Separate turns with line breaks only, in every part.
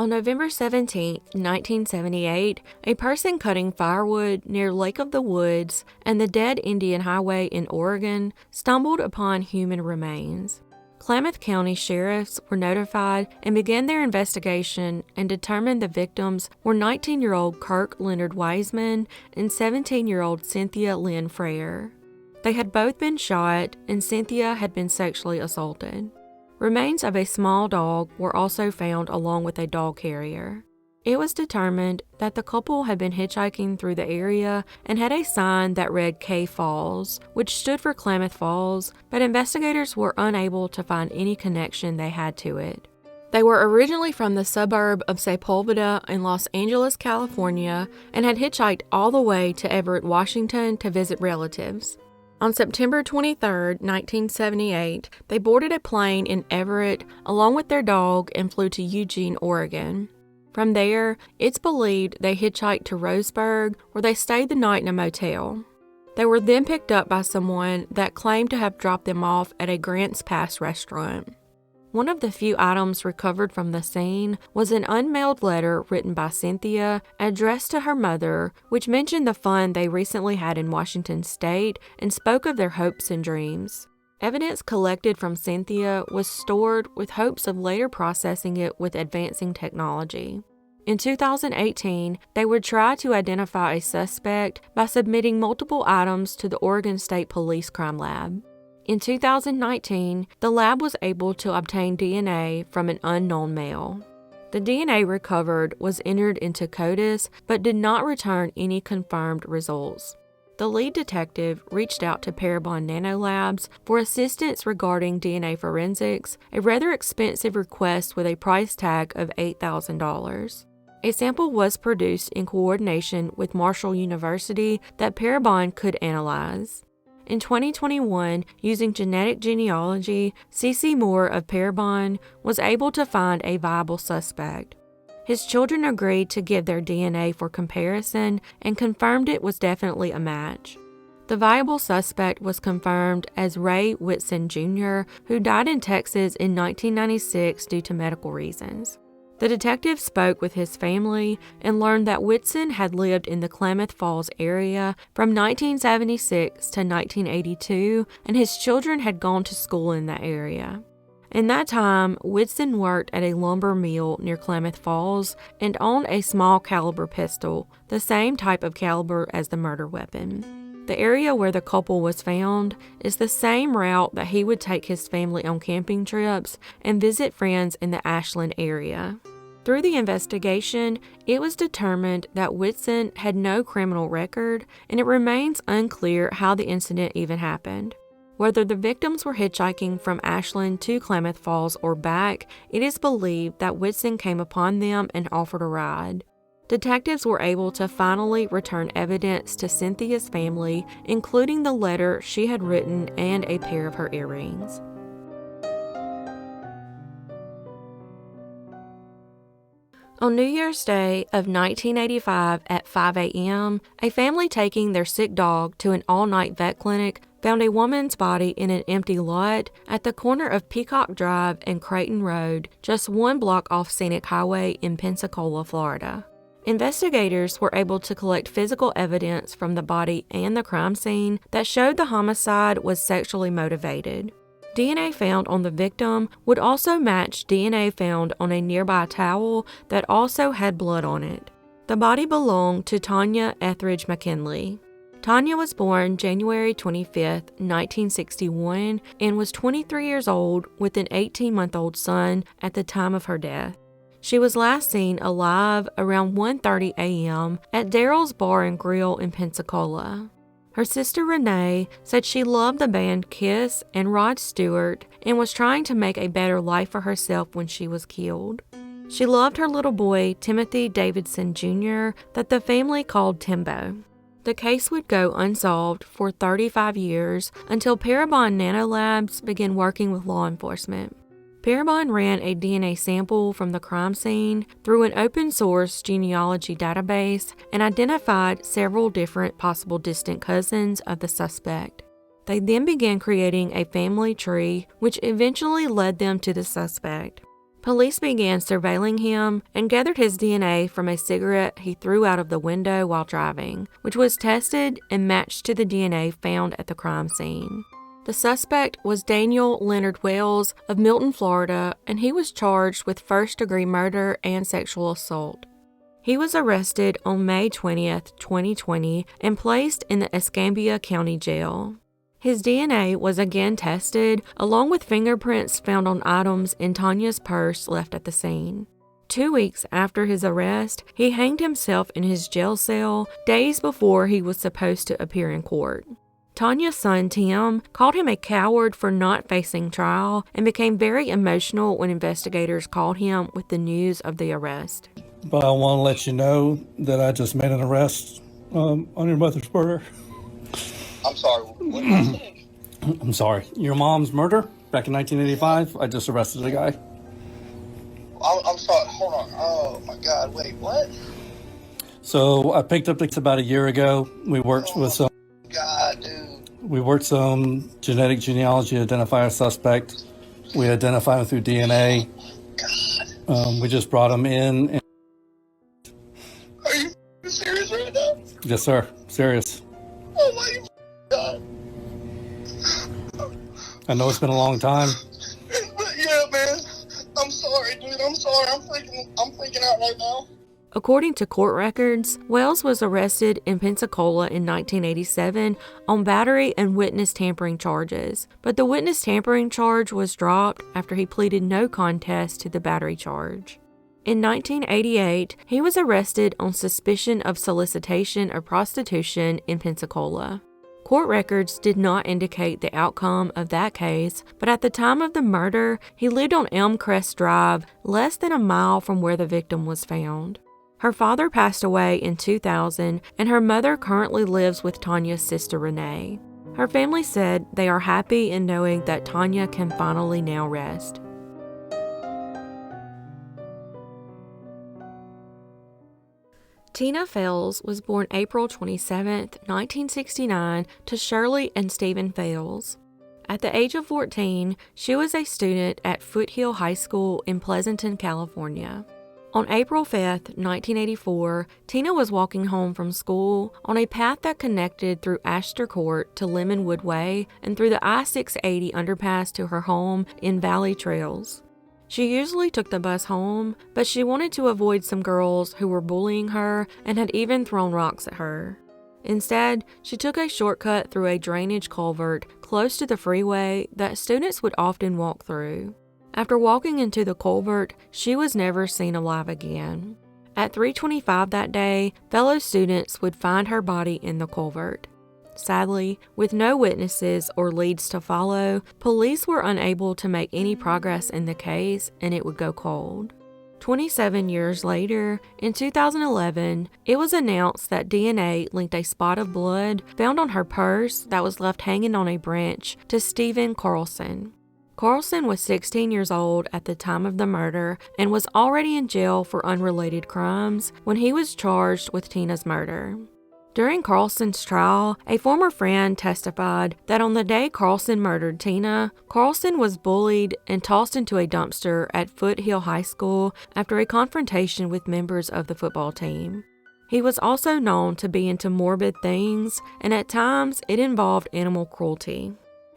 On November 17, 1978, a person cutting firewood near Lake of the Woods and the Dead Indian Highway in Oregon stumbled upon human remains. Klamath County sheriffs were notified and began their investigation and determined the victims were 19-year-old Kirk Leonard Wiseman and 17-year-old Cynthia Lynn Frayer. They had both been shot, and Cynthia had been sexually assaulted. Remains of a small dog were also found along with a dog carrier. It was determined that the couple had been hitchhiking through the area and had a sign that read K Faelz, which stood for Klamath Falls, but investigators were unable to find any connection they had to it. They were originally from the suburb of Sepulveda in Los Angeles, California, and had hitchhiked all the way to Everett, Washington to visit relatives. On September 23, 1978, they boarded a plane in Everett along with their dog and flew to Eugene, Oregon. From there, it's believed they hitchhiked to Roseburg, where they stayed the night in a motel. They were then picked up by someone that claimed to have dropped them off at a Grants Pass restaurant. One of the few items recovered from the scene was an unmailed letter written by Cynthia addressed to her mother, which mentioned the fun they recently had in Washington State and spoke of their hopes and dreams. Evidence collected from Cynthia was stored with hopes of later processing it with advancing technology. In 2018, they would try to identify a suspect by submitting multiple items to the Oregon State Police Crime Lab. In 2019, the lab was able to obtain DNA from an unknown male. The DNA recovered was entered into CODIS but did not return any confirmed results. The lead detective reached out to Parabon Nanolabs for assistance regarding DNA forensics, a rather expensive request with a price tag of $8,000. A sample was produced in coordination with Marshall University that Parabon could analyze. In 2021, using genetic genealogy, C.C. Moore of Parabon was able to find a viable suspect. His children agreed to give their DNA for comparison and confirmed it was definitely a match. The viable suspect was confirmed as Ray Whitson Jr., who died in Texas in 1996 due to medical reasons. The detective spoke with his family and learned that Whitson had lived in the Klamath Falls area from 1976 to 1982, and his children had gone to school in that area. In that time, Whitson worked at a lumber mill near Klamath Falls and owned a small caliber pistol, the same type of caliber as the murder weapon. The area where the couple was found is the same route that he would take his family on camping trips and visit friends in the Ashland area. Through the investigation, it was determined that Whitson had no criminal record, and it remains unclear how the incident even happened. Whether the victims were hitchhiking from Ashland to Klamath Falls or back, it is believed that Whitson came upon them and offered a ride. Detectives were able to finally return evidence to Cynthia's family, including the letter she had written and a pair of her earrings. On New Year's Day of 1985 at 5 a.m., a family taking their sick dog to an all-night vet clinic found a woman's body in an empty lot at the corner of Peacock Drive and Creighton Road, just one block off Scenic Highway in Pensacola, Florida. Investigators were able to collect physical evidence from the body and the crime scene that showed the homicide was sexually motivated. DNA found on the victim would also match DNA found on a nearby towel that also had blood on it. The body belonged to Tonya Ethridge McKinley. Tonya was born January 25, 1961, and was 23 years old with an 18-month-old son at the time of her death. She was last seen alive around 1:30 a.m. at Daryl's Bar and Grill in Pensacola. Her sister Renee said she loved the band Kiss and Rod Stewart and was trying to make a better life for herself when she was killed. She loved her little boy, Timothy Davidson Jr., that the family called Timbo. The case would go unsolved for 35 years until Parabon Nanolabs began working with law enforcement. Parabon ran a DNA sample from the crime scene through an open-source genealogy database and identified several different possible distant cousins of the suspect. They then began creating a family tree, which eventually led them to the suspect. Police began surveilling him and gathered his DNA from a cigarette he threw out of the window while driving, which was tested and matched to the DNA found at the crime scene. The suspect was Daniel Leonard Faelz of Milton, Florida, and he was charged with first-degree murder and sexual assault. He was arrested on May 20th, 2020, and placed in the Escambia County Jail. His DNA was again tested, along with fingerprints found on items in Tonya's purse left at the scene. 2 weeks after his arrest, he hanged himself in his jail cell days before he was supposed to appear in court. Tonya's son, Tim, called him a coward for not facing trial and became very emotional when investigators called him with the news of the arrest.
But I want to let you know that I just made an arrest on your mother's murder.
I'm sorry, what did you say?
I'm sorry. Your mom's murder back in 1985? I just arrested a guy.
I'm sorry, hold on. Oh my God, wait, what?
So I picked up this about a year ago. We worked with some...
God, dude.
We worked some genetic genealogy to identify a suspect. We identified him through DNA.
God.
We just brought him in. And...
Are you serious right now?
Yes, sir. Serious.
Oh my God.
I know it's been a long time.
Yeah, man. I'm sorry, dude. I'm sorry. I'm freaking out right now.
According to court records, Faelz was arrested in Pensacola in 1987 on battery and witness tampering charges, but the witness tampering charge was dropped after he pleaded no contest to the battery charge. In 1988, he was arrested on suspicion of solicitation of prostitution in Pensacola. Court records did not indicate the outcome of that case, but at the time of the murder, he lived on Elmcrest Drive, less than a mile from where the victim was found. Her father passed away in 2000, and her mother currently lives with Tonya's sister Renee. Her family said they are happy in knowing that Tonya can finally now rest. Tina Faelz was born April 27, 1969, to Shirley and Stephen Faelz. At the age of 14, she was a student at Foothill High School in Pleasanton, California. On April 5, 1984, Tina was walking home from school on a path that connected through Astor Court to Lemonwood Way and through the I-680 underpass to her home in Valley Trails. She usually took the bus home, but she wanted to avoid some girls who were bullying her and had even thrown rocks at her. Instead, she took a shortcut through a drainage culvert close to the freeway that students would often walk through. After walking into the culvert, she was never seen alive again. At 3:25 that day, fellow students would find her body in the culvert. Sadly, with no witnesses or leads to follow, police were unable to make any progress in the case, and it would go cold. 27 years later, in 2011, it was announced that DNA linked a spot of blood found on her purse that was left hanging on a branch to Stephen Carlson. Carlson was 16 years old at the time of the murder and was already in jail for unrelated crimes when he was charged with Tina's murder. During Carlson's trial, a former friend testified that on the day Carlson murdered Tina, Carlson was bullied and tossed into a dumpster at Foothill High School after a confrontation with members of the football team. He was also known to be into morbid things, and at times it involved animal cruelty.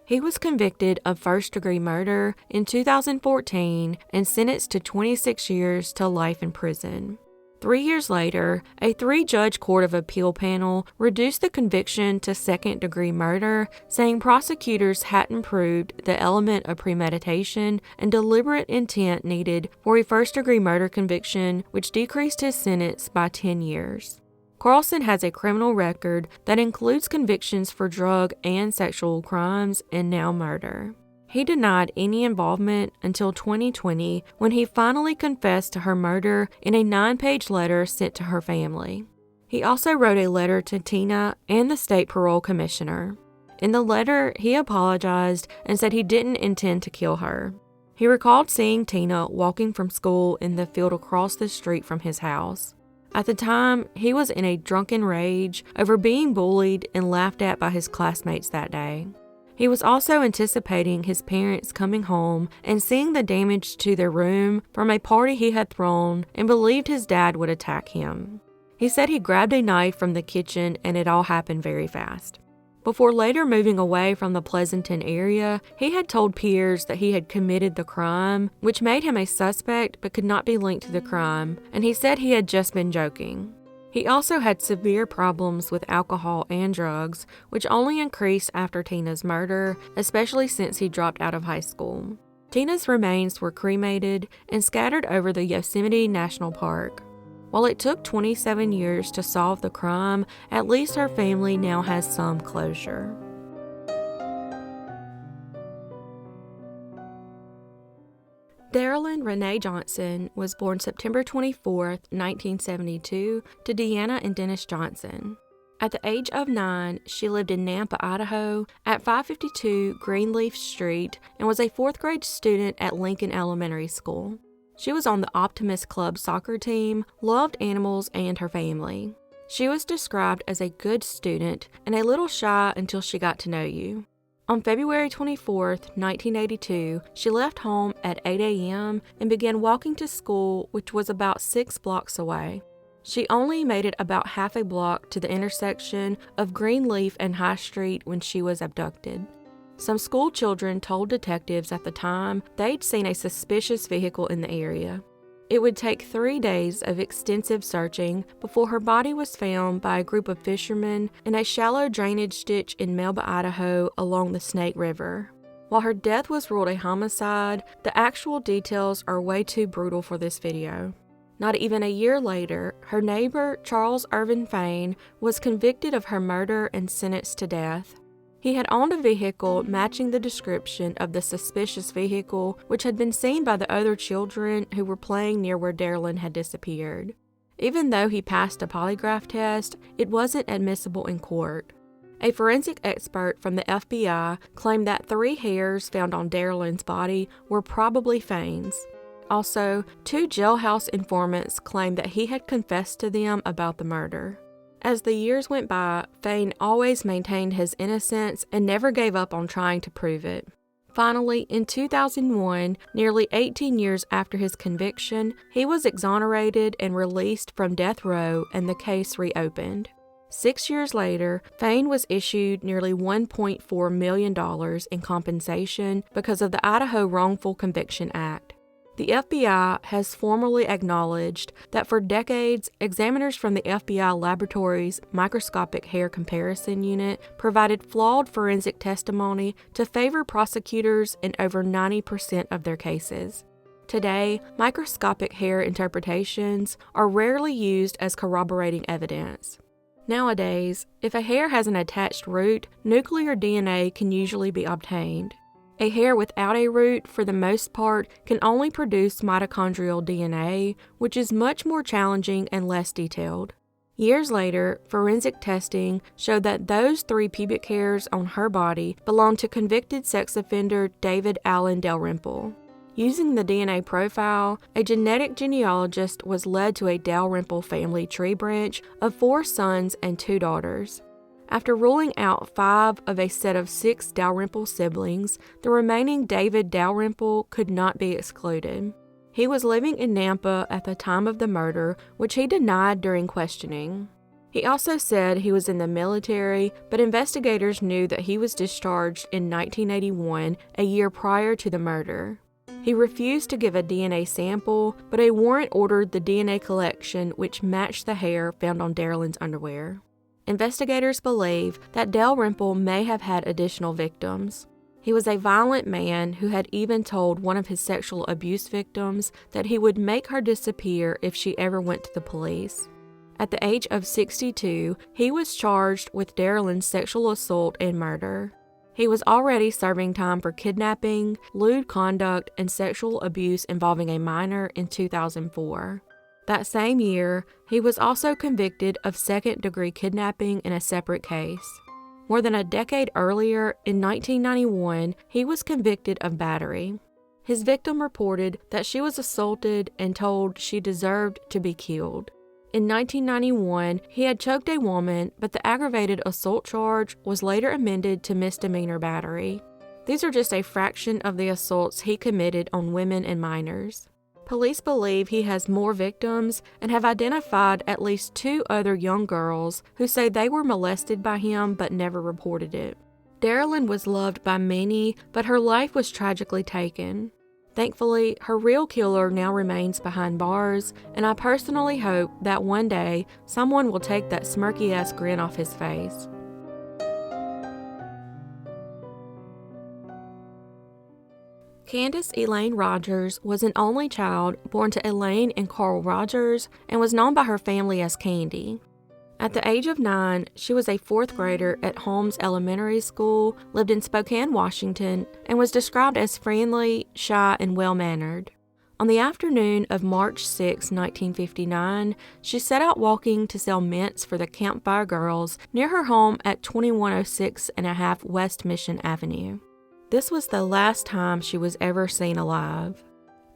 He was convicted of first-degree murder in 2014 and sentenced to 26 years to life in prison. 3 years later, a 3-judge Court of Appeal panel reduced the conviction to second-degree murder, saying prosecutors hadn't proved the element of premeditation and deliberate intent needed for a first-degree murder conviction, which decreased his sentence by 10 years. Carlson has a criminal record that includes convictions for drug and sexual crimes and now murder. He denied any involvement until 2020 when he finally confessed to her murder in a 9-page letter sent to her family. He also wrote a letter to Tina and the state parole commissioner. In the letter, he apologized and said he didn't intend to kill her. He recalled seeing Tina walking from school in the field across the street from his house. At the time, he was in a drunken rage over being bullied and laughed at by his classmates that day. He was also anticipating his parents coming home and seeing the damage to their room from a party he had thrown and believed his dad would attack him. He said he grabbed a knife from the kitchen and it all happened very fast. Before later moving away from the Pleasanton area, he had told peers that he had committed the crime, which made him a suspect but could not be linked to the crime, and he said he had just been joking. He also had severe problems with alcohol and drugs, which only increased after Tina's murder, especially since he dropped out of high school. Tina's remains were cremated and scattered over the Yosemite National Park. While it took 27 years to solve the crime, at least her family now has some closure. Daralyn Renee Johnson was born September 24, 1972, to Deanna and Dennis Johnson. At the age of 9, she lived in Nampa, Idaho, at 552 Greenleaf Street, and was a 4th grade student at Lincoln Elementary School. She was on the Optimist Club soccer team, loved animals and her family. She was described as a good student and a little shy until she got to know you. On February 24, 1982, she left home at 8 a.m. and began walking to school, which was about 6 blocks away. She only made it about half a block to the intersection of Greenleaf and High Street when she was abducted. Some school children told detectives at the time they'd seen a suspicious vehicle in the area. It would take 3 days of extensive searching before her body was found by a group of fishermen in a shallow drainage ditch in Melba, Idaho, along the Snake River. While her death was ruled a homicide, the actual details are way too brutal for this video. Not even a year later, her neighbor, Charles Irvin Fain, was convicted of her murder and sentenced to death. He had owned a vehicle matching the description of the suspicious vehicle, which had been seen by the other children who were playing near where Daralyn had disappeared. Even though he passed a polygraph test, it wasn't admissible in court. A forensic expert from the FBI claimed that 3 hairs found on Daralyn's body were probably Fain's. Also, 2 jailhouse informants claimed that he had confessed to them about the murder. As the years went by, Fain always maintained his innocence and never gave up on trying to prove it. Finally, in 2001, nearly 18 years after his conviction, he was exonerated and released from death row and the case reopened. 6 years later, Fain was issued nearly $1.4 million in compensation because of the Idaho Wrongful Conviction Act. The FBI has formally acknowledged that for decades, examiners from the FBI Laboratory's Microscopic Hair Comparison Unit provided flawed forensic testimony to favor prosecutors in over 90% of their cases. Today, microscopic hair interpretations are rarely used as corroborating evidence. Nowadays, if a hair has an attached root, nuclear DNA can usually be obtained. A hair without a root, for the most part, can only produce mitochondrial DNA, which is much more challenging and less detailed. Years later, forensic testing showed that those 3 pubic hairs on her body belonged to convicted sex offender David Allen Dalrymple. Using the DNA profile, a genetic genealogist was led to a Dalrymple family tree branch of 4 sons and 2 daughters. After ruling out 5 of a set of 6 Dalrymple siblings, the remaining David Dalrymple could not be excluded. He was living in Nampa at the time of the murder, which he denied during questioning. He also said he was in the military, but investigators knew that he was discharged in 1981, a year prior to the murder. He refused to give a DNA sample, but a warrant ordered the DNA collection, which matched the hair found on Daralyn's underwear. Investigators believe that Dalrymple may have had additional victims. He was a violent man who had even told one of his sexual abuse victims that he would make her disappear if she ever went to the police. At the age of 62, he was charged with Daralyn's sexual assault and murder. He was already serving time for kidnapping, lewd conduct, and sexual abuse involving a minor in 2004. That same year, he was also convicted of second-degree kidnapping in a separate case. More than a decade earlier, in 1991, he was convicted of battery. His victim reported that she was assaulted and told she deserved to be killed. In 1991, he had choked a woman, but the aggravated assault charge was later amended to misdemeanor battery. These are just a fraction of the assaults he committed on women and minors. Police believe he has more victims and have identified at least 2 other young girls who say they were molested by him but never reported it. Daralyn was loved by many, but her life was tragically taken. Thankfully, her real killer now remains behind bars, and I personally hope that one day someone will take that smirky-ass grin off his face. Candice Elaine Rogers was an only child born to Elaine and Carl Rogers and was known by her family as Candy. At the age of 9, she was a 4th grader at Holmes Elementary School, lived in Spokane, Washington, and was described as friendly, shy, and well-mannered. On the afternoon of March 6, 1959, she set out walking to sell mints for the Campfire Girls near her home at 2106.5 West Mission Avenue. This was the last time she was ever seen alive.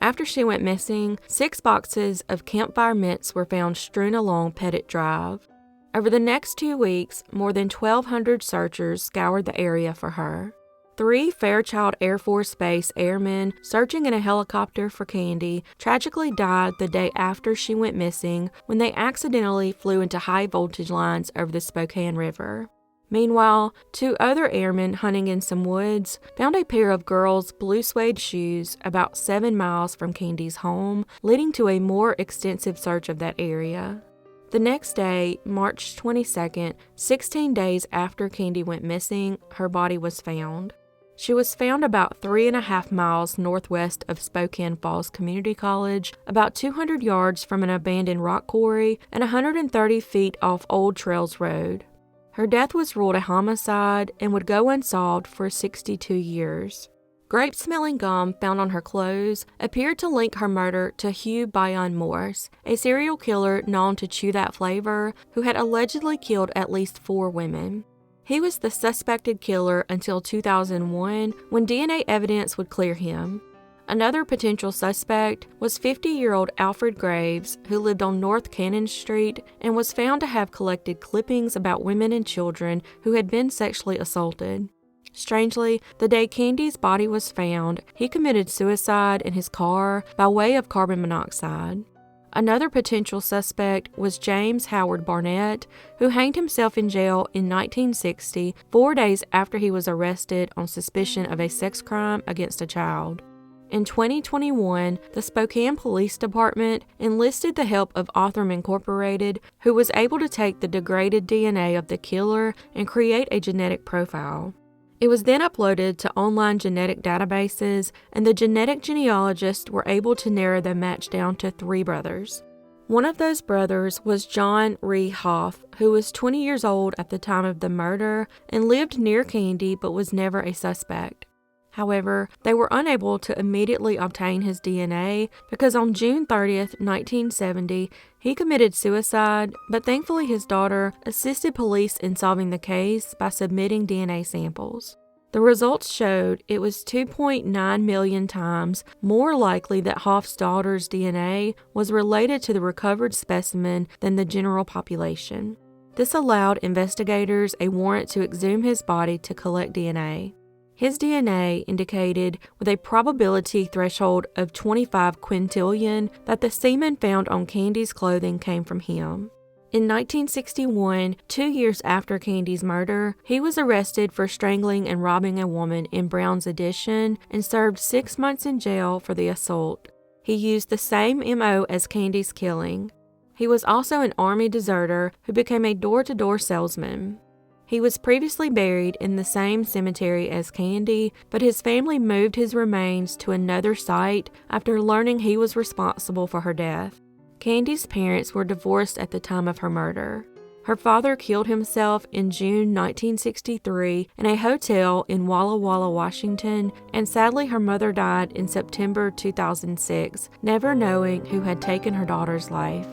After she went missing, 6 boxes of Campfire mints were found strewn along Pettit Drive. Over the next 2 weeks, more than 1,200 searchers scoured the area for her. 3 Fairchild Air Force Base airmen searching in a helicopter for Candy tragically died the day after she went missing when they accidentally flew into high voltage lines over the Spokane River. Meanwhile, 2 other airmen hunting in some woods found a pair of girls' blue suede shoes about 7 miles from Candy's home, leading to a more extensive search of that area. The next day, March 22nd, 16 days after Candy went missing, her body was found. She was found about 3.5 miles northwest of Spokane Falls Community College, about 200 yards from an abandoned rock quarry, and 130 feet off Old Trails Road. Her death was ruled a homicide and would go unsolved for 62 years. Grape-smelling gum found on her clothes appeared to link her murder to Hugh Bayon Morse, a serial killer known to chew that flavor, who had allegedly killed at least 4 women. He was the suspected killer until 2001, when DNA evidence would clear him. Another potential suspect was 50-year-old Alfred Graves, who lived on North Cannon Street and was found to have collected clippings about women and children who had been sexually assaulted. Strangely, the day Candy's body was found, he committed suicide in his car by way of carbon monoxide. Another potential suspect was James Howard Barnett, who hanged himself in jail in 1960, 4 days after he was arrested on suspicion of a sex crime against a child. In 2021, the Spokane Police Department enlisted the help of Othram Incorporated, who was able to take the degraded DNA of the killer and create a genetic profile. It was then uploaded to online genetic databases, and the genetic genealogists were able to narrow the match down to 3 brothers. One of those brothers was John Ree Hoff, who was 20 years old at the time of the murder and lived near Candy but was never a suspect. However, they were unable to immediately obtain his DNA because on June 30th, 1970, he committed suicide, but thankfully his daughter assisted police in solving the case by submitting DNA samples. The results showed it was 2.9 million times more likely that Hoff's daughter's DNA was related to the recovered specimen than the general population. This allowed investigators a warrant to exhume his body to collect DNA. His DNA indicated, with a probability threshold of 25 quintillion, that the semen found on Candy's clothing came from him. In 1961, 2 years after Candy's murder, he was arrested for strangling and robbing a woman in Brown's Addition and served 6 months in jail for the assault. He used the same MO as Candy's killing. He was also an Army deserter who became a door-to-door salesman. He was previously buried in the same cemetery as Candy, but his family moved his remains to another site after learning he was responsible for her death. Candy's parents were divorced at the time of her murder. Her father killed himself in June 1963 in a hotel in Walla Walla, Washington, and sadly her mother died in September 2006, never knowing who had taken her daughter's life.